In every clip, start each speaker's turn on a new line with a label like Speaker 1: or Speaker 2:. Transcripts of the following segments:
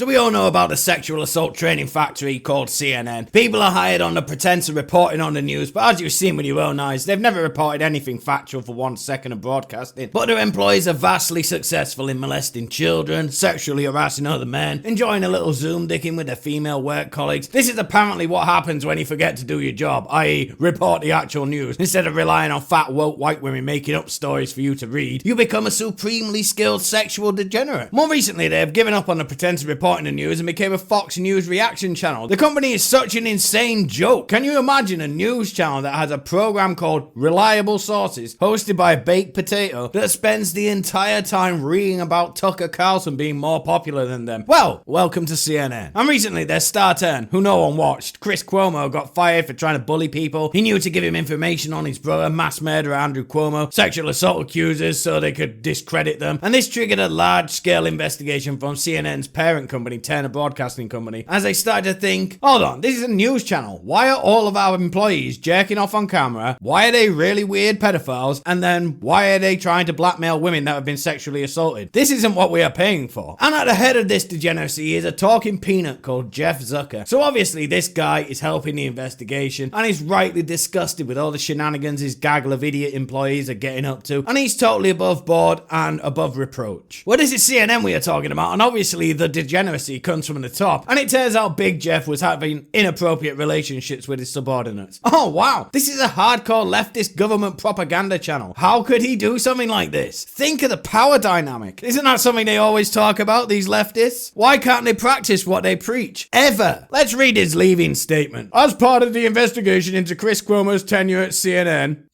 Speaker 1: So we all know about the sexual assault training factory called CNN. People are hired on the pretense of reporting on the news, but as you've seen with your own eyes, they've never reported anything factual for 1 second of broadcasting. But their employees are vastly successful in molesting children, sexually harassing other men, enjoying a little zoomdicking with their female work colleagues. This is apparently what happens when you forget to do your job, i.e. report the actual news. Instead of relying on fat woke white women making up stories for you to read, you become a supremely skilled sexual degenerate. More recently, they have given up on the pretense of reporting the news and became a Fox News reaction channel. The company is such an insane joke. Can you imagine a news channel that has a program called Reliable Sources, hosted by a baked potato, that spends the entire time reading about Tucker Carlson being more popular than them? Well, welcome to CNN. And recently, their star turn, who no one watched, Chris Cuomo, got fired for trying to bully people. He knew to give him information on his brother, mass murderer Andrew Cuomo, sexual assault accusers so they could discredit them. And this triggered a large-scale investigation from CNN's parent company, Turner Broadcasting Company, as they started to think, hold on, this is a news channel. Why are all of our employees jerking off on camera? Why are they really weird pedophiles? And then why are they trying to blackmail women that have been sexually assaulted? This isn't what we are paying for. And at the head of this degeneracy is a talking peanut called Jeff Zucker. So obviously this guy is helping the investigation and he's rightly disgusted with all the shenanigans his gaggle of idiot employees are getting up to, and he's totally above board and above reproach. Well, this is CNN we are talking about, and obviously the degeneracy comes from the top, and it turns out Big Jeff was having inappropriate relationships with his subordinates. Oh wow, this is a hardcore leftist government propaganda channel. How could he do something like this? Think of the power dynamic. Isn't that something they always talk about, these leftists? Why can't they practice what they preach? Ever. Let's read his leaving statement. As part of the investigation into Chris Cuomo's tenure at CNN,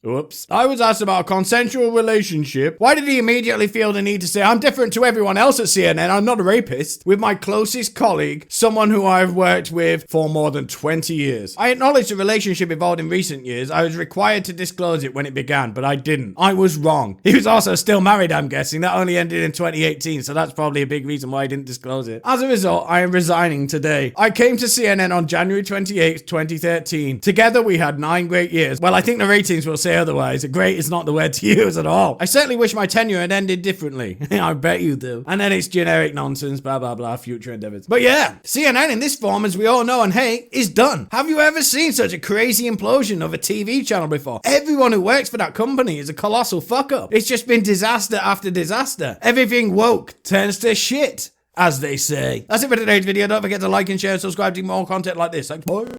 Speaker 1: I was asked about a consensual relationship. Why did he immediately feel the need to say, I'm different to everyone else at CNN, I'm not a rapist, with my closest colleague, someone who I've worked with for more than 20 years. I acknowledge the relationship evolved in recent years. I was required to disclose it when it began, but I didn't. I was wrong. He was also still married, I'm guessing. That only ended in 2018, so that's probably a big reason why I didn't disclose it. As a result, I am resigning today. I came to CNN on January 28th, 2013. Together, we had 9 great years. Well, I think the ratings will say otherwise. Great is not the word to use at all. I certainly wish my tenure had ended differently. I bet you do. And then it's generic nonsense, blah, blah, blah, future endeavors. But yeah, CNN in this form, as we all know and hate, is done. Have you ever seen such a crazy implosion of a TV channel before? Everyone who works for that company is a colossal fuck up. It's just been disaster after disaster. Everything woke turns to shit, as they say. That's it for today's video. Don't forget to like and share and subscribe to more content like this. Thanks, bye.